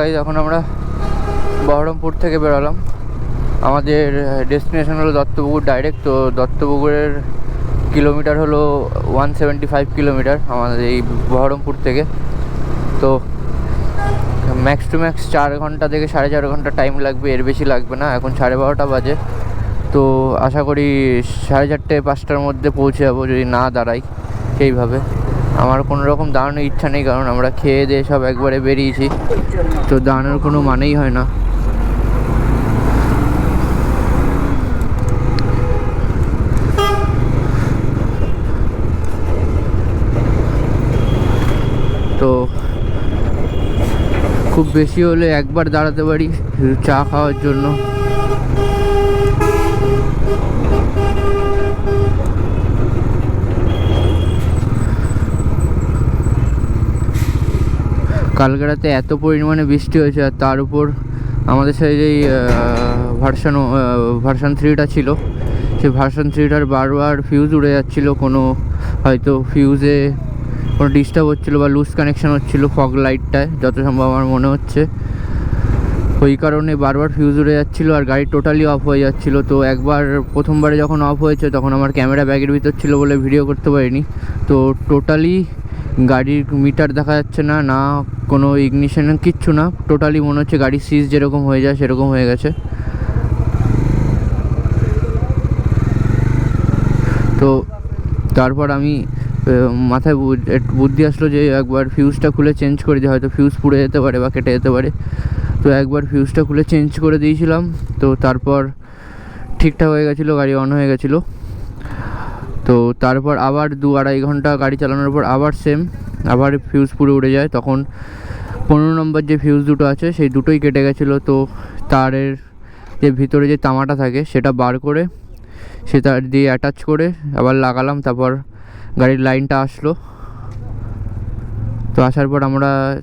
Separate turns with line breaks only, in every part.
Guys এখন আমরা বহরমপুর থেকে বেরোলাম। আমাদের ডেস্টিনেশন হলো দত্তপুকুর ডাইরেক্ট। তো দত্তপুকুরের কিলোমিটার হলো 175 কিলোমিটার আমাদের এই বহরমপুর থেকে। তো ম্যাক্স টু ম্যাক্স 4 ঘন্টা থেকে 4.5 ঘন্টা টাইম লাগবে, এর বেশি লাগবে না। এখন 12:30 বাজে, তো আশা করি 4:30-5টার মধ্যে পৌঁছে যাবো যদি না দাঁড়াই সেইভাবে। আমার কোনো রকম দাঁড়ানোর ইচ্ছা নেই, কারণ আমরা খেয়ে দিয়ে সব একবারে বেরিয়েছি, তো দাঁড়ানোর কোনো মানেই হয় না। তো খুব বেশি হলে একবার দাঁড়াতে পারি চা খাওয়ার জন্য। কালকে রাতে এত পরিমাণে বৃষ্টি হয়েছে, আর তার উপর আমাদের সাথে যেই ভার্সন 3টা ছিল, সেই ভার্সন 3টার বারবার ফিউজ উড়ে যাচ্ছিলো। কোনো হয়তো ফিউজে কোনো ডিস্টার্ব হচ্ছিলো বা লুজ কানেকশান হচ্ছিলো ফগ লাইটটায়, যত সম্ভব আমার মনে হচ্ছে। ওই কারণে বারবার ফিউজ উড়ে যাচ্ছিলো আর গাড়ি টোটালি অফ হয়ে যাচ্ছিলো। তো একবার প্রথমবারে যখন অফ হয়েছে তখন আমার ক্যামেরা ব্যাগের ভিতর ছিল বলে ভিডিও করতে পারিনি। তো টোটালি গাড়ির মিটার দেখা যাচ্ছে না, না কোনো ইগনিশন, কিচ্ছু না। টোটালি মনে হচ্ছে গাড়ি সিজ যেরকম হয়ে যায় সেরকম হয়ে গেছে। তো তারপর আমি মাথায় বুদ্ধি আসলো যে একবার ফিউজটা খুলে চেঞ্জ করে দিই, হয়তো ফিউজ পুড়ে যেতে পারে বা কেটে যেতে পারে। তো একবার ফিউজটা খুলে চেঞ্জ করে দিয়েছিলাম। তো তারপর ঠিকঠাক হয়ে গেছিলো, গাড়ি অন হয়ে গেছিলো। তো তারপর আবার 2-2.5 ঘন্টা গাড়ি চালানোর পর আবার সেম, আবার ফিউজ পুরো উড়ে যায়। তখন 15 নম্বর যে ফিউজ দুটো আছে সেই দুটোই কেটে গেছিলো। তো তারের যে ভিতরে যে তামাটা থাকে সেটা বার করে সে তার দিয়ে অ্যাটাচ করে আবার লাগালাম। তারপর গাড়ির লাইনটা আসলো। তো আসার পর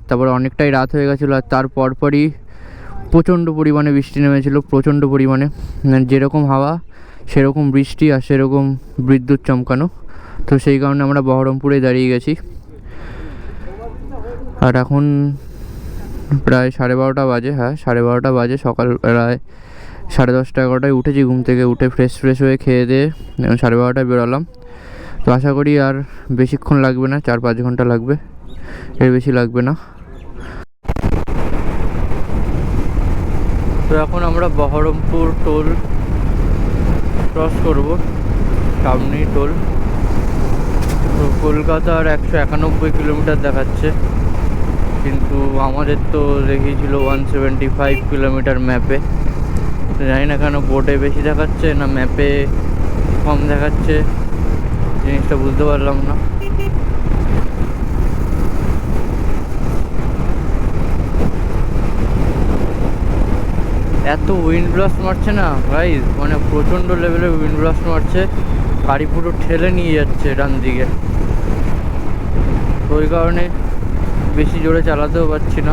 তারপর অনেকটাই রাত হয়ে গেছিলো, আর তার পরপরই প্রচণ্ড পরিমাণে বৃষ্টি নেমেছিলো, প্রচণ্ড পরিমাণে। যেরকম হাওয়া সেরকম বৃষ্টি আর সেরকম বিদ্যুৎ চমকানো। তো সেই কারণে আমরা বহরমপুরে দাঁড়িয়ে গেছি। আর এখন প্রায় 12:30 বাজে। হ্যাঁ, 12:30 বাজে। সকালবেলায় 10:30-11টায় উঠেছি ঘুম থেকে, উঠে ফ্রেশ হয়ে খেয়ে দিয়ে 12:30টায় বেরোলাম। তো আশা করি আর বেশিক্ষণ লাগবে না, 4-5 ঘন্টা লাগবে, এর বেশি লাগবে না। তো এখন আমরা বহরমপুর টোল ক্রস করব, সামনেই টোল। তো কলকাতার 191 কিলোমিটার দেখাচ্ছে, কিন্তু আমাদের তো দেখিয়েছিল 175 কিলোমিটার ম্যাপে। জানি না কেন বোর্ডে বেশি দেখাচ্ছে না ম্যাপে কম দেখাচ্ছে, জিনিসটা বুঝতে পারলাম না। এত উইন্ড ব্লাস্ট মারছে না গাইস, মানে প্রচণ্ড লেভেলের উইন্ড ব্লাস্ট মারছে, গাড়ি পুরো ঠেলে নিয়ে যাচ্ছে ডান দিকে। তো ওই কারণে বেশি জোরে চালাতেও পারছি না।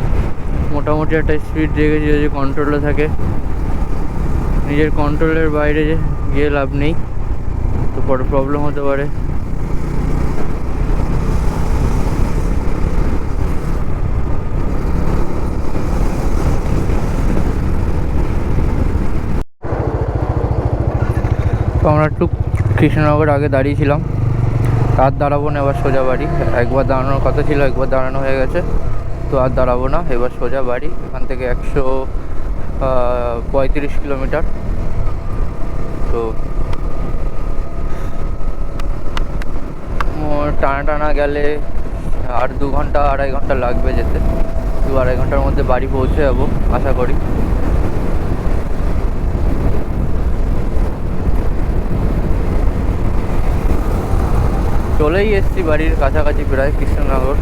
মোটামুটি একটা স্পিড রেখেছি, যে কন্ট্রোলে থাকে। নিজের কন্ট্রোলের বাইরে গিয়ে লাভ নেই, তো বড় প্রবলেম হতে পারে। তো আমরা একটু কৃষ্ণনগর আগে দাঁড়িয়েছিলাম, আর দাঁড়াবো না, এবার সোজা বাড়ি। একবার দাঁড়ানোর কথা ছিল, একবার দাঁড়ানো হয়ে গেছে, তো আর দাঁড়াবো না, এবার সোজা বাড়ি। এখান থেকে 135 কিলোমিটার। তো টানা গেলে আর 2-2.5 ঘন্টা লাগবে যেতে। 2-2.5 ঘন্টার মধ্যে বাড়ি পৌঁছে যাবো আশা করি। চলেই এসছি বাড়ির কাছাকাছি, প্রায় কৃষ্ণনগর।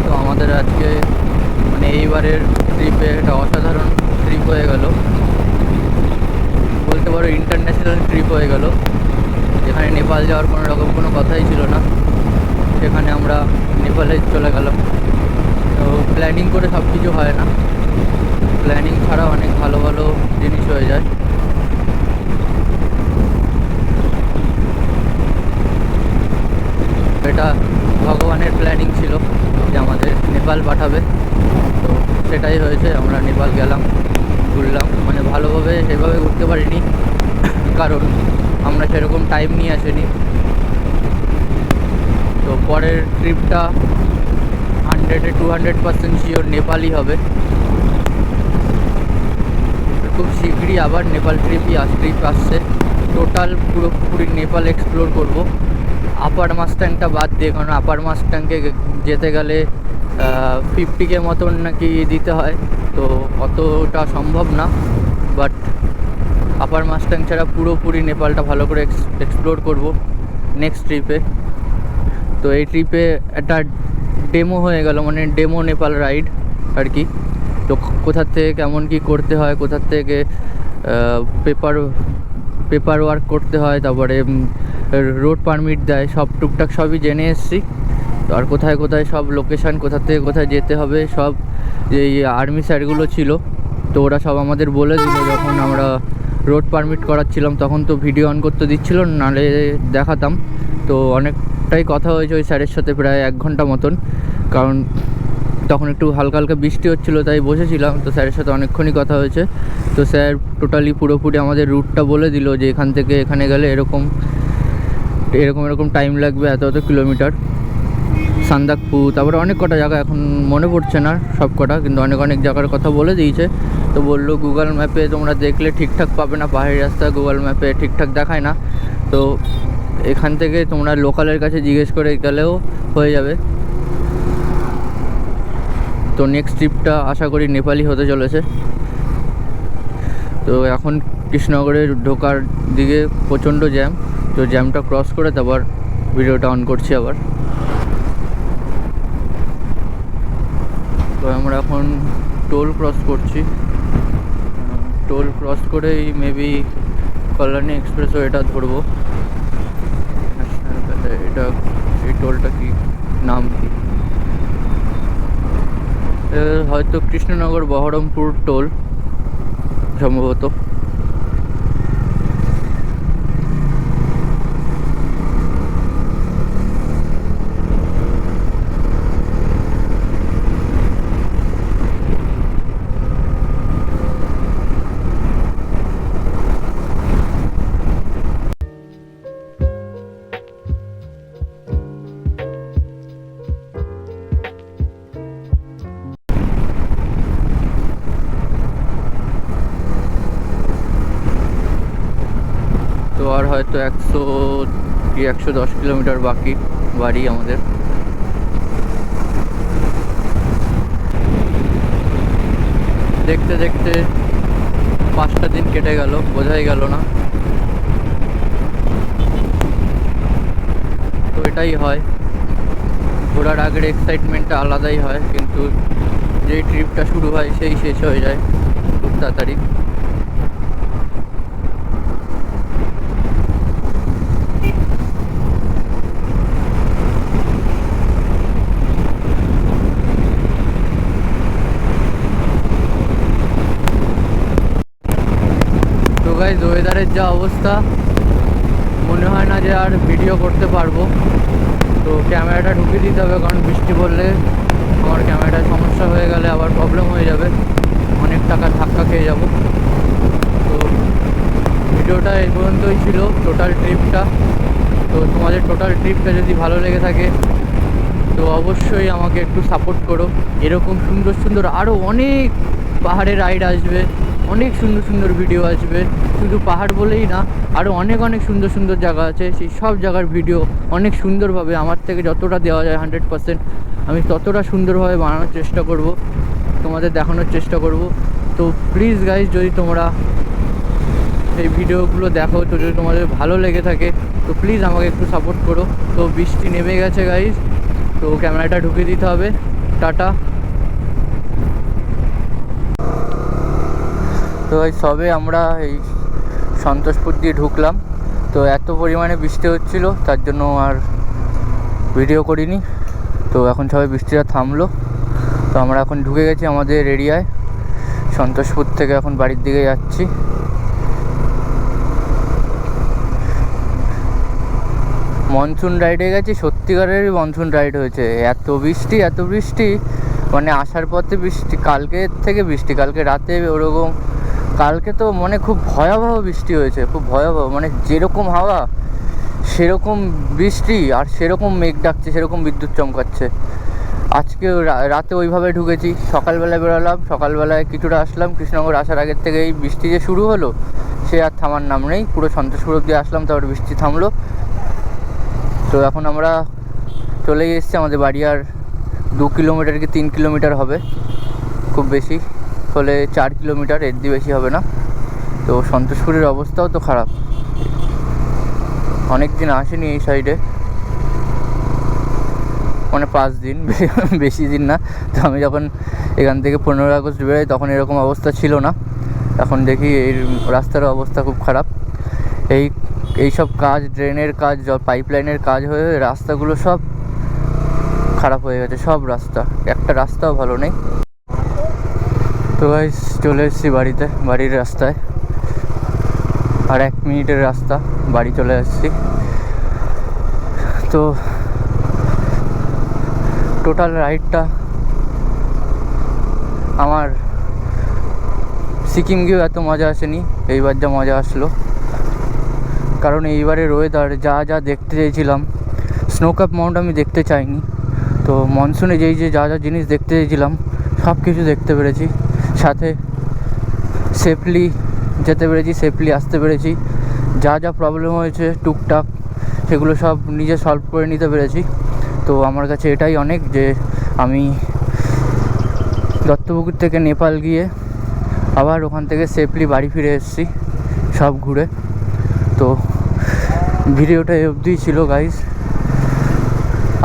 তো আমাদের আজকে মানে এইবারের ট্রিপে একটা অসাধারণ ট্রিপ হয়ে গেল, বলতে পারো ইন্টারন্যাশনাল ট্রিপ হয়ে গেল। যেখানে নেপাল যাওয়ার কোনো রকম কোনো কথাই ছিল না, সেখানে আমরা নেপালে চলে গেলাম। তো প্ল্যানিং করে সব কিছু হয় না, প্ল্যানিং ছাড়া অনেক ভালো ভালো জিনিস হয়ে যায়। একটা ভগবানের প্ল্যানিং ছিল যে আমাদের নেপাল পাঠাবে, তো সেটাই হয়েছে। আমরা নেপাল গেলাম, ঘুরলাম, মানে ভালোভাবে সেভাবে ঘুরতে পারিনি কারণ আমরা সেরকম টাইম নিয়ে আসিনি। তো পরের ট্রিপটা 100-200% শিওর নেপালই হবে। খুব শীঘ্রই আবার নেপাল ট্রিপ আসছে। টোটাল পুরোপুরি নেপাল এক্সপ্লোর করব, আপার মাস্টাংটা বাদ দিয়ে, কারণ আপার মাস্টাংকে যেতে গেলে 50K মতন নাকি দিতে হয়, তো অতটা সম্ভব না। বাট আপার মাস্টাং ছাড়া পুরোপুরি নেপালটা ভালো করে এক্সপ্লোর করব নেক্সট ট্রিপে। তো এই ট্রিপে একটা ডেমো হয়ে গেল, মানে ডেমো নেপাল রাইড আর কি। তো কোথার থেকে কেমন কি করতে হয়, কোথার থেকে পেপার ওয়ার্ক করতে হয়, তারপরে রোড পারমিট দেয়, সব টুকটাক সবই জেনে এসেছি। আর কোথায় কোথায় সব লোকেশান, কোথা থেকে কোথায় যেতে হবে, সব এই আর্মি স্যারগুলো ছিল, তো ওরা সব আমাদের বলে দিল। যখন আমরা রোড পারমিট করাচ্ছিলাম তখন তো ভিডিও অন করতে দিচ্ছিল, নাহলে দেখাতাম। তো অনেকটাই কথা হয়েছে ওই স্যারের সাথে, প্রায় 1 ঘন্টা মতন, কারণ তখন একটু হালকা হালকা বৃষ্টি হচ্ছিলো, তাই বসেছিলাম। তো স্যারের সাথে অনেকক্ষণই কথা হয়েছে। তো স্যার টোটালি পুরোপুরি আমাদের রুটটা বলে দিল যে এখান থেকে এখানে গেলে এরকম টাইম লাগবে, এত কিলোমিটার। সান্দাকফু, তারপরে অনেক কটা জায়গা, এখন মনে পড়ছে না সব কটা, কিন্তু অনেক জায়গার কথা বলে দিয়েছে। তো বললো গুগল ম্যাপে তোমরা দেখলে ঠিকঠাক পাবে না, পাহাড়ি রাস্তা গুগল ম্যাপে ঠিকঠাক দেখায় না, তো এখান থেকে তোমরা লোকালের কাছে জিজ্ঞেস করে গেলেও হয়ে যাবে। তো নেক্সট ট্রিপটা আশা করি নেপালই হতে চলেছে। তো এখন কৃষ্ণনগরে ঢোকার দিকে প্রচণ্ড জ্যাম, তো জ্যামটা ক্রস করে তারপর ভিডিওটা অন করছি আবার। তো আমরা এখন টোল ক্রস করছি, টোল ক্রস করেই মেবি কল্যাণী এক্সপ্রেসও এটা ধরবো। এটা এই টোলটা কি নাম কি, হয়তো কৃষ্ণনগর বহরমপুর টোল সম্ভবত। তো আর হয়তো 110 কিলোমিটার বাকি বাড়ি আমাদের। দেখতে দেখতে 5টা দিন কেটে গেল, বোঝাই গেল না। তো এটাই হয়, ঘোরার আগের এক্সাইটমেন্টটা আলাদাই হয়, কিন্তু যেই ট্রিপটা শুরু হয় সেই শেষ হয়ে যায় খুব তাড়াতাড়ি। গাইস, ওয়েদারের যা অবস্থা, মনে হয় না যে আর ভিডিও করতে পারবো। তো ক্যামেরাটা ঢুকিয়ে দিতে হবে, কারণ বৃষ্টি পড়লে আমার ক্যামেরাটার সমস্যা হয়ে গেলে আবার প্রবলেম হয়ে যাবে, অনেক টাকা ধাক্কা খেয়ে যাব। তো ভিডিওটা এই পর্যন্তই ছিল, টোটাল ট্রিপটা। তো তোমাদের টোটাল ট্রিপটা যদি ভালো লেগে থাকে তো অবশ্যই আমাকে একটু সাপোর্ট করো। এরকম সুন্দর সুন্দর আরও অনেক পাহাড়ের রাইড আসবে, অনেক সুন্দর সুন্দর ভিডিও আসবে। শুধু পাহাড় বলেই না, আরও অনেক সুন্দর সুন্দর জায়গা আছে, সেই সব জায়গার ভিডিও অনেক সুন্দরভাবে আমার থেকে যতটা দেওয়া যায় 100% আমি ততটা সুন্দরভাবে বানানোর চেষ্টা করব, তোমাদের দেখানোর চেষ্টা করব। তো প্লিজ গাইজ, যদি তোমরা এই ভিডিওগুলো দেখো, তো যদি তোমাদের ভালো লেগে থাকে তো প্লিজ আমাকে একটু সাপোর্ট করো। তো বৃষ্টি নেমে গেছে গাইজ, তো ক্যামেরাটা ঢুকিয়ে দিতে হবে। টাটা। তো এই সবে আমরা এই সন্তোষপুর দিয়ে ঢুকলাম, তো এত পরিমাণে বৃষ্টি হচ্ছিল তার জন্য আর ভিডিও করিনি। তো এখন সবাই বৃষ্টিটা থামলো, তো আমরা এখন ঢুকে গেছি আমাদের এরিয়ায়। সন্তোষপুর থেকে এখন বাড়ির দিকে যাচ্ছি। মনসুন রাইডে গেছি, সত্যিকারেরই মনসুন রাইড হয়েছে। এত বৃষ্টি মানে আসার পথে বৃষ্টি, কালকের থেকে বৃষ্টি, কালকে রাতে ওরকম, কালকে তো মানে খুব ভয়াবহ বৃষ্টি হয়েছে, খুব ভয়াবহ, মানে যেরকম হাওয়া সেরকম বৃষ্টি, আর সেরকম মেঘ ডাকছে, সেরকম বিদ্যুৎ চমকাচ্ছে। আজকে রাতে ওইভাবে ঢুকেছি, সকালবেলায় বেরোলাম, সকালবেলায় কিছুটা আসলাম, কৃষ্ণনগর আসার আগের থেকে এই বৃষ্টি যে শুরু হলো সে আর থামার নাম নেই। পুরো সন্তোষপুর অব্দি আসলাম, তারপর বৃষ্টি থামলো। তো এখন আমরা চলে এসেছি আমাদের বাড়ি। আর 2 কিলোমিটার কি 3 কিলোমিটার হবে, খুব বেশি হলে 4 কিলোমিটার, এর দিয়ে বেশি হবে না। তো সন্তোষপুরের অবস্থাও তো খারাপ, অনেক দিন আসেনি এই সাইডে, মানে 5 দিন, বেশি দিন না। তো আমি যখন এখান থেকে 15 আগস্ট বেরোই তখন এরকম অবস্থা ছিল না। এখন দেখি এই রাস্তার অবস্থা খুব খারাপ। এইসব কাজ, ড্রেনের কাজ, পাইপ লাইনের কাজ হয়ে রাস্তাগুলো সব খারাপ হয়ে গেছে, সব রাস্তা, একটা রাস্তাও ভালো নেই। তো গাইস চলে এসেছি বাড়িতে, বাড়ির রাস্তায়, আর 1 মিনিটের রাস্তা, বাড়ি চলে এসেছি। তো টোটাল রাইডটা আমার সিকিম গিয়েও এত মজা আসেনি, এইবার যা মজা আসলো। কারণ এইবারের ওয়েদার যা দেখতে চেয়েছিলাম, স্নোক্যাপ মাউন্ট আমি দেখতে চাইনি, তো মনসুনে যা জিনিস দেখতে চেয়েছিলাম সব কিছু দেখতে পেরেছি। সাথে সেফলি যেতে পেরেছি, সেফলি আসতে পেরেছি। যা প্রবলেম হয়েছে টুকটাক সেগুলো সব নিজে সলভ করে নিতে পেরেছি। তো আমার কাছে এটাই অনেক যে আমি দত্তপুকুর থেকে নেপাল গিয়ে আবার ওখান থেকে সেফলি বাড়ি ফিরে এসেছি সব ঘুরে। তো ভিডিওটা এই অবধিই ছিল গাইস,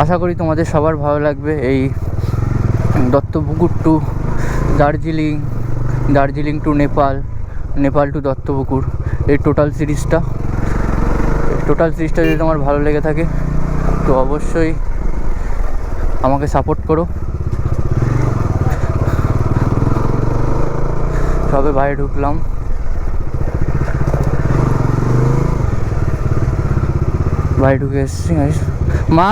আশা করি তোমাদের সবার ভালো লাগবে এই Duttapukur to Darjeeling, Darjeeling to Nepal, Nepal to Duttapukur, এই টোটাল সিরিজটা যদি তোমার ভালো লেগে থাকে তো অবশ্যই আমাকে সাপোর্ট করো। সবে বাইরে ঢুকলাম, বাইরে ঢুকে এসেছি। মা